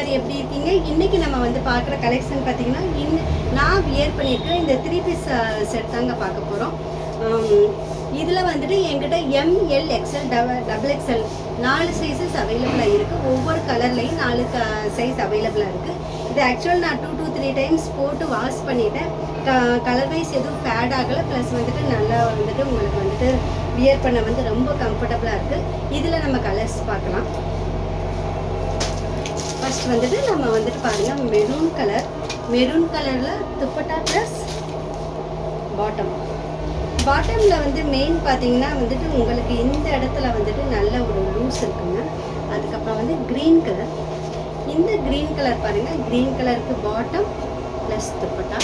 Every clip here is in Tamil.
எல்லாரும் எப்படி இருக்கீங்க? இன்னைக்கு நம்ம வந்து பார்க்குற கலெக்ஷன் பார்த்தீங்கன்னா, நான் வியர் பண்ணியிருக்கிற இந்த 3 பீஸ் செட் தாங்க பார்க்க போகிறோம். இதில் வந்துட்டு என்கிட்ட ML XL double XL 4 sizes அவைலபிளாக இருக்குது. ஒவ்வொரு கலர்லேயும் 4 சைஸ் அவைலபிளாக இருக்குது. இது ஆக்சுவல் நான் 2 to 3 டைம்ஸ் போட்டு வாஷ் பண்ணிட்டேன். கலர் வைஸ் எதுவும் ஃபேட் ஆகலை. ப்ளஸ் வந்துட்டு நல்லா வந்துட்டு உங்களுக்கு வந்துட்டு வியர் பண்ண வந்து ரொம்ப கம்ஃபர்டபுளாக இருக்குது. இதில் நம்ம கலர்ஸ் பார்க்கலாம். ஃபர்ஸ்ட் வந்துட்டு நம்ம வந்துட்டு பாருங்கள், மெரூன் கலரில் துப்பட்டா ப்ளஸ் பாட்டமில் வந்து மெயின் பார்த்தீங்கன்னா வந்துட்டு உங்களுக்கு இந்த இடத்துல வந்துட்டு நல்ல ஒரு லூஸ் இருக்குங்க. அதுக்கப்புறம் வந்து க்ரீன் கலர், இந்த க்ரீன் கலர் பாருங்கள், க்ரீன் கலருக்கு bottom plus dupatta.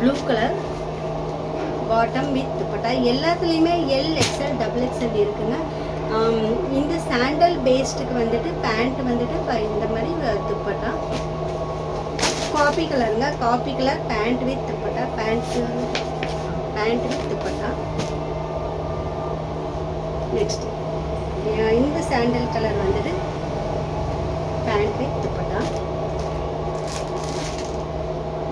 Blue colour bottom with dupatta. எல்லாத்துலேயுமே LXL டபுள் XL இருக்குங்க. இந்த சாண்டல் பேஸ்டுக்கு வந்துட்டு பேண்ட் வந்துட்டு இந்த மாதிரி துப்பட்டா. காபி கலருங்க, coffee colour pant with dupatta, pant with dupatta. Next இந்த சாண்டல் கலர் வந்துட்டு பேண்ட் வித் துப்பட்டா.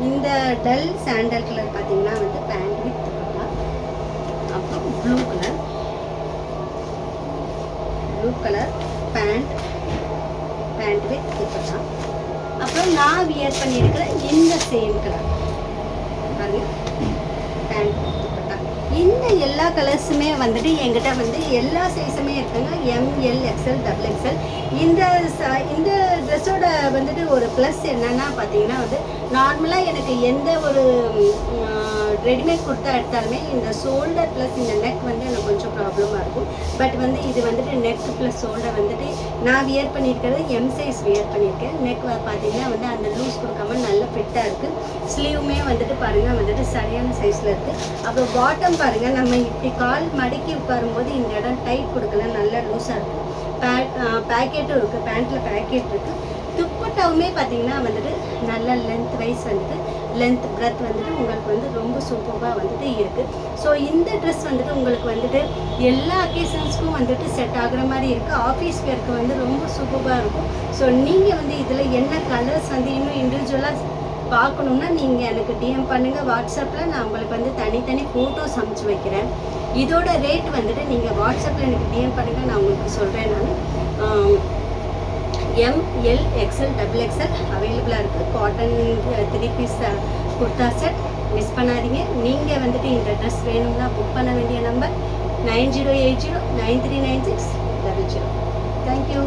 இந்த டல் சாண்டல் கலர் பார்த்தீங்கன்னா வந்து பேண்ட் வித் துப்பட்டா. அப்புறம் blue colour pant with dupatta. அப்புறம் நான் வியர் பண்ணியிருக்கிற இந்த சேம் கலர் பாருங்க, பேண்ட் வித் துப்பட்டா. இந்த எல்லா கலர்ஸுமே வந்துட்டு என்கிட்ட வந்து எல்லா சைஸுமே இருக்குங்க. ML XL double XL. இந்த ட்ரெஸ்ஸோட வந்துட்டு ஒரு ப்ளஸ் என்னன்னா பார்த்தீங்கன்னா வந்து நார்மலாக எனக்கு எந்த ஒரு ரெடிமேட் குர்த்தா எடுத்தாலுமே இந்த ஷோல்டர் ப்ளஸ் இந்த நெக் வந்து எனக்கு கொஞ்சம் ப்ராப்ளமாக இருக்கும். பட் வந்து இது வந்துட்டு நெக் ப்ளஸ் ஷோல்டர் வந்துட்டு நான் வியர் பண்ணியிருக்கிறது M சைஸ் வியர் பண்ணியிருக்கேன். நெக் பார்த்தீங்கன்னா வந்து அந்த லூஸ் கொடுக்காம நல்ல ஃபிட்டாக இருக்குது. ஸ்லீவுமே வந்துட்டு பாருங்கள் வந்துட்டு சரியான சைஸில் இருக்குது. அப்புறம் பாட்டம் பாருங்கள், நம்ம இப்படி கால் மடக்கி உட்காரும்போது இந்த இடம் டைட் கொடுக்கல, நல்லா லூஸாக இருக்குது. பேக்கெட்டும் இருக்குது, பேண்ட்டில் பேக்கெட் இருக்குது. துப்பட்டாவுமே பார்த்தீங்கன்னா வந்துட்டு நல்ல லென்த் வைஸ் வந்துட்டு லென்த் பிரெத் வந்துட்டு உங்களுக்கு வந்து ரொம்ப சூப்பராக வந்துட்டு இருக்குது. ஸோ இந்த ட்ரெஸ் வந்துட்டு உங்களுக்கு வந்துட்டு எல்லா அக்கேஷன்ஸ்க்கும் வந்துட்டு செட் ஆகுற மாதிரி இருக்குது. ஆஃபீஸ் வேருக்கு வந்து ரொம்ப சூப்பராக இருக்கும். ஸோ நீங்கள் வந்து இதில் என்ன கலர்ஸ் வந்து இன்னும் இண்டிவிஜுவலாக பார்க்கணுன்னா நீங்கள் எனக்கு DM பண்ணுங்கள் வாட்ஸ்அப்பில். நான் உங்களுக்கு வந்து தனித்தனி ஃபோட்டோஸ் அனுப்பிச்சி வைக்கிறேன். இதோட ரேட் வந்துட்டு நீங்கள் வாட்ஸ்அப்பில் எனக்கு DM பண்ணுங்கள், நான் உங்களுக்கு சொல்கிறேன். நான் ML XL டபுள் XL அவைலபிளாக இருக்குது. Cotton 3 piece kurta set miss பண்ணாதீங்க. நீங்கள் வந்துட்டு இந்த ட்ரெஸ் வேணும்னா புக் பண்ண வேண்டிய நம்பர் 9080939600. தேங்க்யூ.